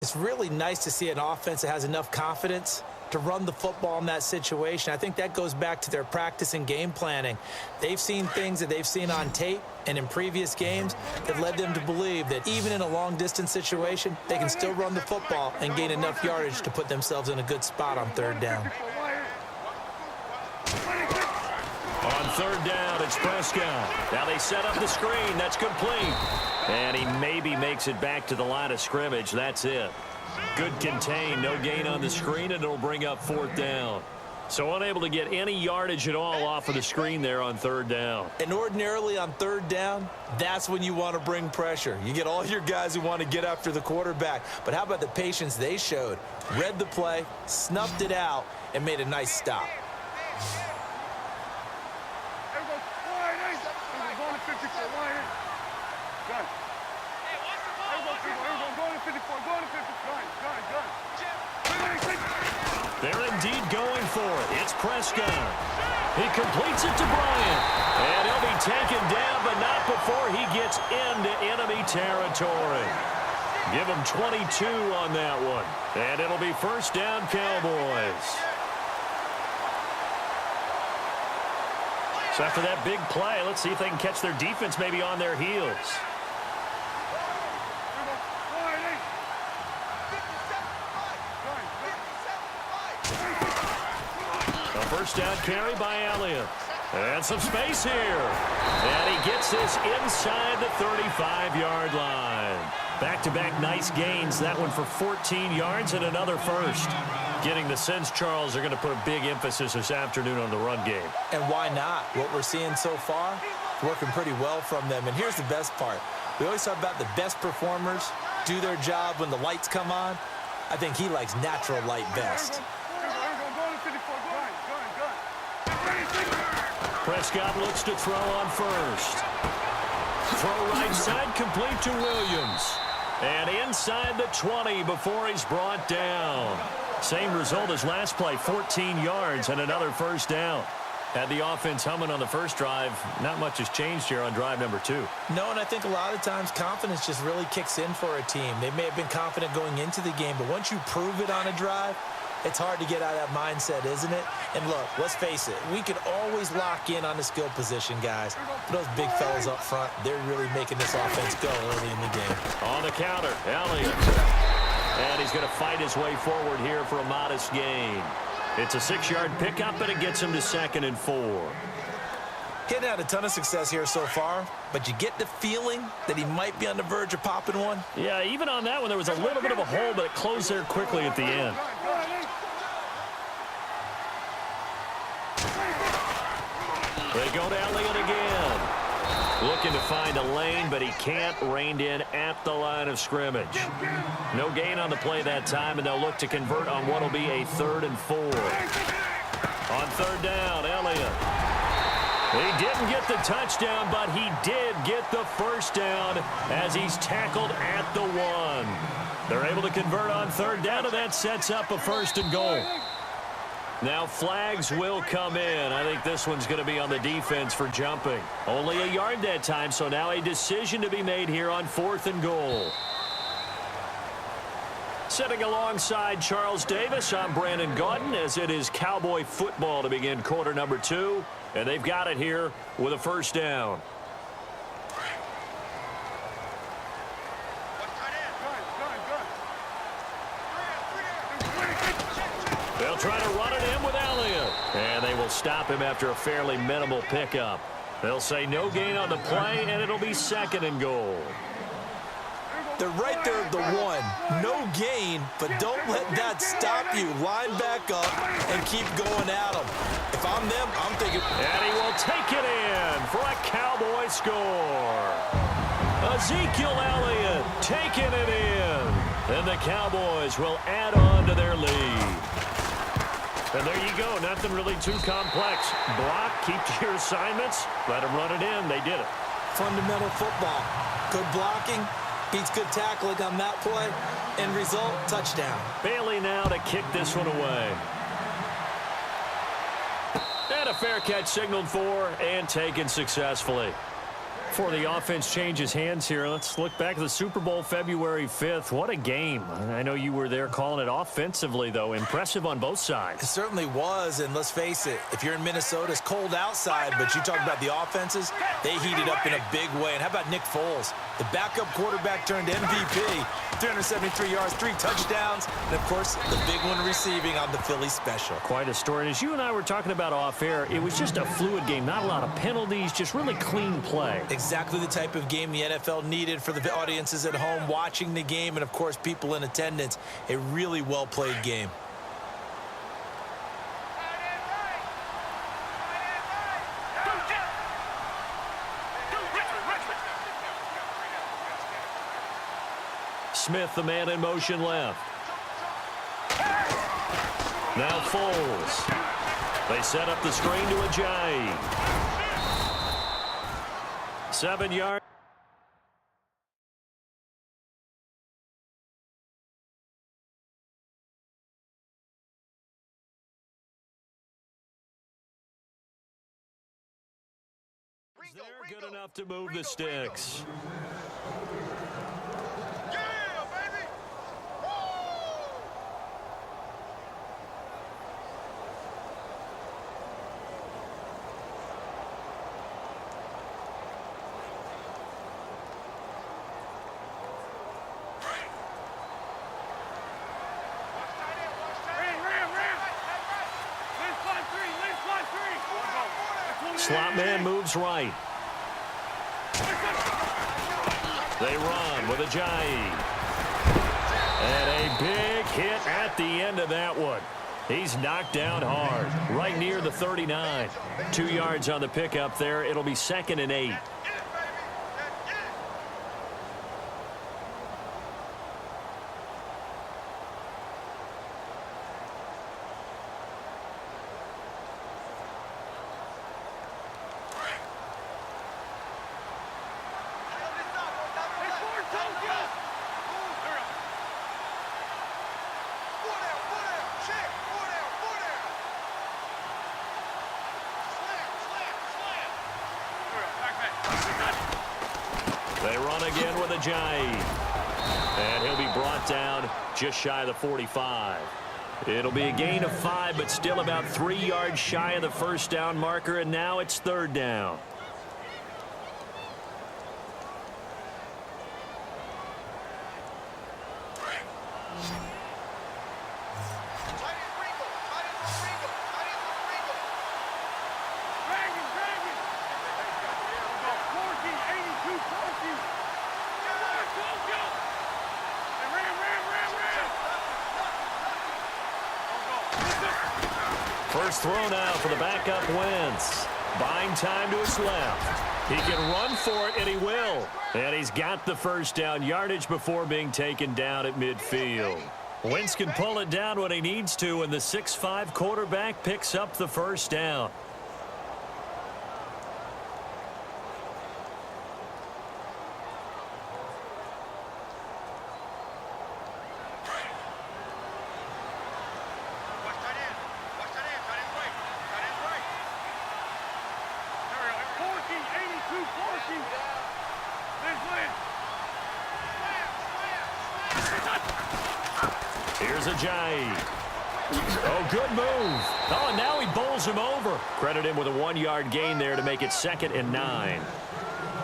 It's really nice to see an offense that has enough confidence to run the football in that situation. I think that goes back to their practice and game planning. They've seen things that they've seen on tape and in previous games that led them to believe that even in a long-distance situation, they can still run the football and gain enough yardage to put themselves in a good spot on third down. On third down, it's Prescott. Now they set up the screen. That's complete. And he maybe makes it back to the line of scrimmage. That's it. Good contain. No gain on the screen, and it'll bring up fourth down. So unable to get any yardage at all off of the screen there on third down. And ordinarily on third down, that's when you want to bring pressure. You get all your guys who want to get after the quarterback. But how about the patience they showed? Read the play, snuffed it out, and made a nice stop. They're indeed going for it. It's Prescott. He completes it to Bryant. And he'll be taken down, but not before he gets into enemy territory. Give him 22 on that one. And it'll be first down, Cowboys. So after that big play, let's see if they can catch their defense maybe on their heels. First down carry by Elliott. And some space here. And he gets this inside the 35-yard line. Back-to-back nice gains. That one for 14 yards and another first. Getting the sense, Charles, are going to put a big emphasis this afternoon on the run game. And why not? What we're seeing so far, working pretty well from them. And here's the best part. We always talk about the best performers do their job when the lights come on. I think he likes natural light best. Prescott looks to throw on first. Throw right side, complete to Williams. And inside the 20 before he's brought down. Same result as last play, 14 yards and another first down. Had the offense humming on the first drive. Not much has changed here on drive number 2. No, and I think a lot of times confidence just really kicks in for a team. They may have been confident going into the game, but once you prove it on a drive, it's hard to get out of that mindset, isn't it? And look, let's face it, we could always lock in on the skill position, guys. But those big fellas up front, they're really making this offense go early in the game. On the counter, Elliott. And he's going to fight his way forward here for a modest gain. It's a 6-yard pickup, and it gets him to 2nd and 4. He had a ton of success here so far, but you get the feeling that he might be on the verge of popping one. Yeah, even on that one, there was a little bit of a hole, but it closed there quickly at the end. They go to Elliott again. Looking to find a lane, but he can't. Reined in at the line of scrimmage. No gain on the play that time, and they'll look to convert on what will be a 3rd and 4. On third down, Elliott. He didn't get the touchdown, but he did get the first down as he's tackled at the 1. They're able to convert on third down, and that sets up a 1st and goal. Now flags will come in. I think this one's going to be on the defense for jumping. Only a yard that time, so now a decision to be made here on 4th and goal. Sitting alongside Charles Davis, I'm Brandon Gaudin, as it is Cowboy football to begin quarter number 2. And they've got it here with a first down. They'll try to run it in with Elliott. And they will stop him after a fairly minimal pickup. They'll say no gain on the play, and it'll be 2nd and goal. They're right there at the 1. No gain, but don't let that stop you. Line back up and keep going at them. If I'm them, I'm thinking. And he will take it in for a Cowboy score. Ezekiel Elliott taking it in. And the Cowboys will add on to their lead. And there you go. Nothing really too complex. Block, keep to your assignments, let them run it in. They did it. Fundamental football. Good blocking. Beats good tackling on that play. End result, touchdown. Bailey now to kick this one away. And a fair catch signaled for and taken successfully. Before the offense changes hands here, let's look back at the Super Bowl February 5th. What a game. I know you were there calling it offensively, though. Impressive on both sides. It certainly was, and let's face it, if you're in Minnesota, it's cold outside, but you talk about the offenses, they heated up in a big way. And how about Nick Foles? The backup quarterback turned MVP, 373 yards, 3 touchdowns, and, of course, the big one receiving on the Philly special. Quite a story. And as you and I were talking about off air, it was just a fluid game. Not a lot of penalties, just really clean play. Exactly the type of game the NFL needed for the audiences at home watching the game and, of course, people in attendance. A really well-played game. Smith, the man in motion left. Now Foles. They set up the screen to Ajayi. 7 yards. They're good enough to move the sticks. Slot man moves right. They run with Ajayi. And a big hit at the end of that one. He's knocked down hard, right near the 39. 2 yards on the pickup there. It'll be 2nd and 8. They run again with Ajayi. And he'll be brought down just shy of the 45. It'll be a gain of 5, but still about 3 yards shy of the first down marker, and now it's 3rd down. First throw now for the backup Wentz. Buying time to his left. He can run for it, and he will. And he's got the first down yardage before being taken down at midfield. Wentz can pull it down when he needs to, and the 6'5" quarterback picks up the first down. Here's Ajayi. Oh, good move. Oh, and now he bowls him over. Credit him with a 1-yard gain there to make it 2nd and 9.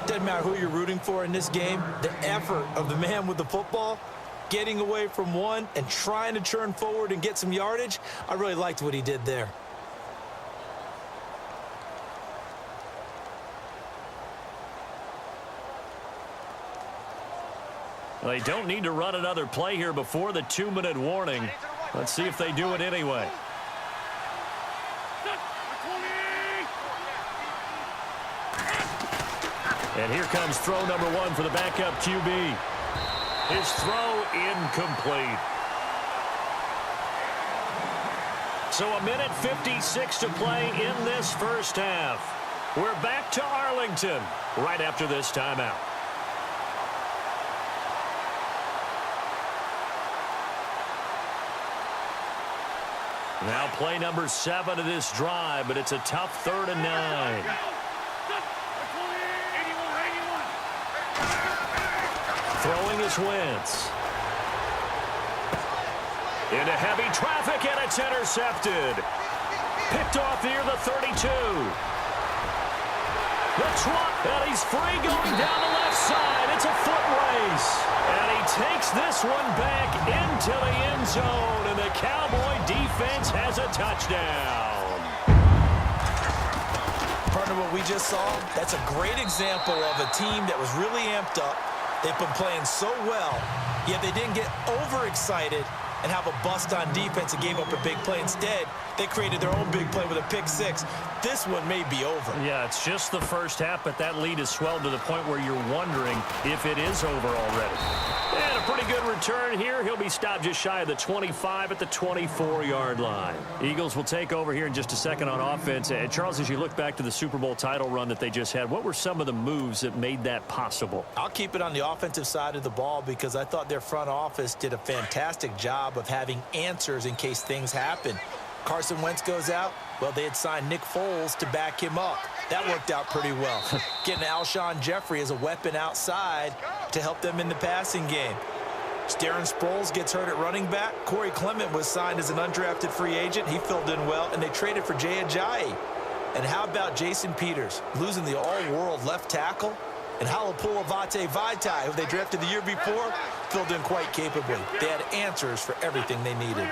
Doesn't matter who you're rooting for in this game. The effort of the man with the football, getting away from one and trying to churn forward and get some yardage, I really liked what he did there. They don't need to run another play here before the 2-minute warning. Let's see if they do it anyway. And here comes throw number 1 for the backup QB. His throw incomplete. So 1:56 to play in this first half. We're back to Arlington right after this timeout. Now play number 7 of this drive, but it's a tough 3rd and 9. Jameis Winston. Into heavy traffic, and it's intercepted. Picked off near the 32. The trot, and he's free going down the left side. It's a foot race. And he takes this one back into the end zone, and the Cowboy defense has a touchdown. Partner, what we just saw, that's a great example of a team that was really amped up. They've been playing so well, yet they didn't get overexcited and have a bust on defense and gave up a big play. Instead, they created their own big play with a pick six. This one may be over. Yeah, it's just the first half, but that lead has swelled to the point where you're wondering if it is over already. And a pretty good return here. He'll be stopped just shy of the 25 at the 24-yard line. Eagles will take over here in just a second on offense. And Charles, as you look back to the Super Bowl title run that they just had, what were some of the moves that made that possible? I'll keep it on the offensive side of the ball because I thought their front office did a fantastic job of having answers in case things happen. Carson Wentz goes out. Well, they had signed Nick Foles to back him up. That worked out pretty well. Getting Alshon Jeffrey as a weapon outside to help them in the passing game. Darren Sproles gets hurt at running back. Corey Clement was signed as an undrafted free agent. He filled in well, and they traded for Jay Ajayi. And how about Jason Peters losing the all-world left tackle? And Halapoulivaati Vaitai, who they drafted the year before, filled in quite capably. They had answers for everything they needed.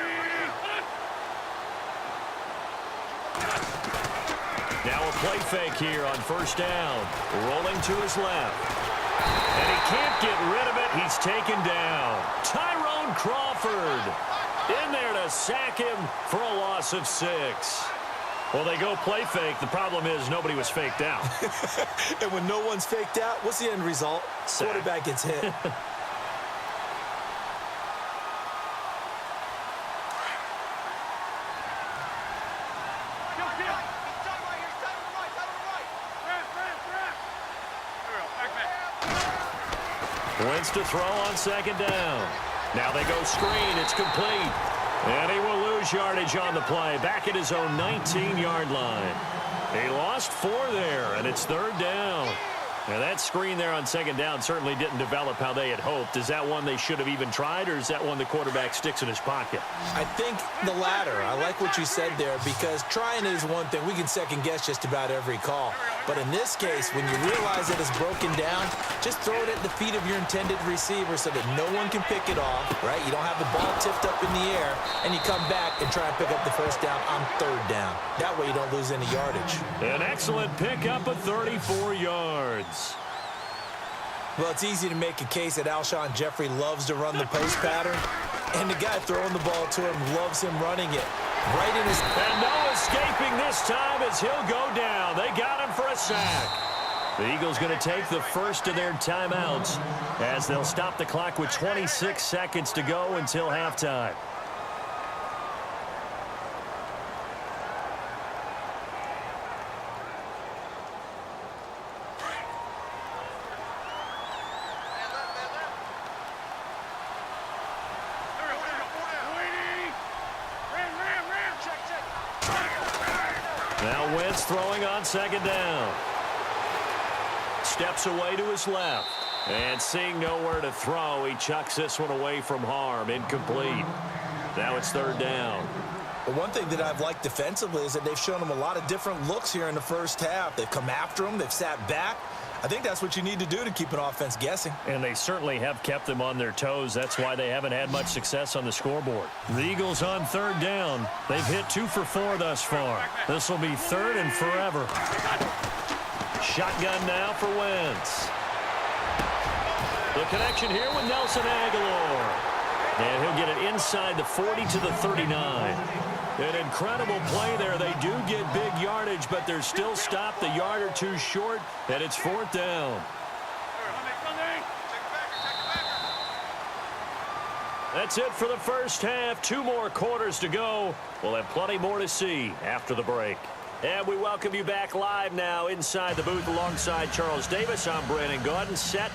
Now a play fake here on first down. Rolling to his left. And he can't get rid of it. He's taken down. Tyrone Crawford in there to sack him for a loss of 6. Well, they go play fake. The problem is nobody was faked out. And when no one's faked out, what's the end result? Sack. Quarterback gets hit. Wentz to throw on second down. Now they go screen. It's complete. And he will lose yardage on the play. Back at his own 19-yard line. He lost 4 there, and it's third down. And that screen there on second down certainly didn't develop how they had hoped. Is that one they should have even tried, or is that one the quarterback sticks in his pocket? I think the latter. I like what you said there because trying is one thing. We can second-guess just about every call. But in this case, when you realize that it's broken down, just throw it at the feet of your intended receiver so that no one can pick it off, right? You don't have the ball tipped up in the air, and you come back and try and pick up the first down on third down. That way you don't lose any yardage. An excellent pickup of 34 yards. Well, it's easy to make a case that Alshon Jeffrey loves to run the post pattern, and the guy throwing the ball to him loves him running it. Right in his... And no escaping this time as he'll go down. They got him for a sack. The Eagles going to take the first of their timeouts as they'll stop the clock with 26 seconds to go until halftime. Now Wentz throwing on second down. Steps away to his left. And seeing nowhere to throw, he chucks this one away from harm. Incomplete. Now it's third down. But one thing that I've liked defensively is that they've shown him a lot of different looks here in the first half. They've come after him. They've sat back. I think that's what you need to do to keep an offense guessing. And they certainly have kept them on their toes. That's why they haven't had much success on the scoreboard. The Eagles on third down. They've hit 2 for 4 thus far. This will be third and forever. Shotgun now for Wentz. The connection here with Nelson Aguilar. And he'll get it inside the 40 to the 39. An incredible play there. They do get big yardage, but they're still stopped a yard or 2 short, and it's fourth down. That's it for the first half. 2 more quarters to go. We'll have plenty more to see after the break. And we welcome you back live now inside the booth alongside Charles Davis. I'm Brandon Gaudin, set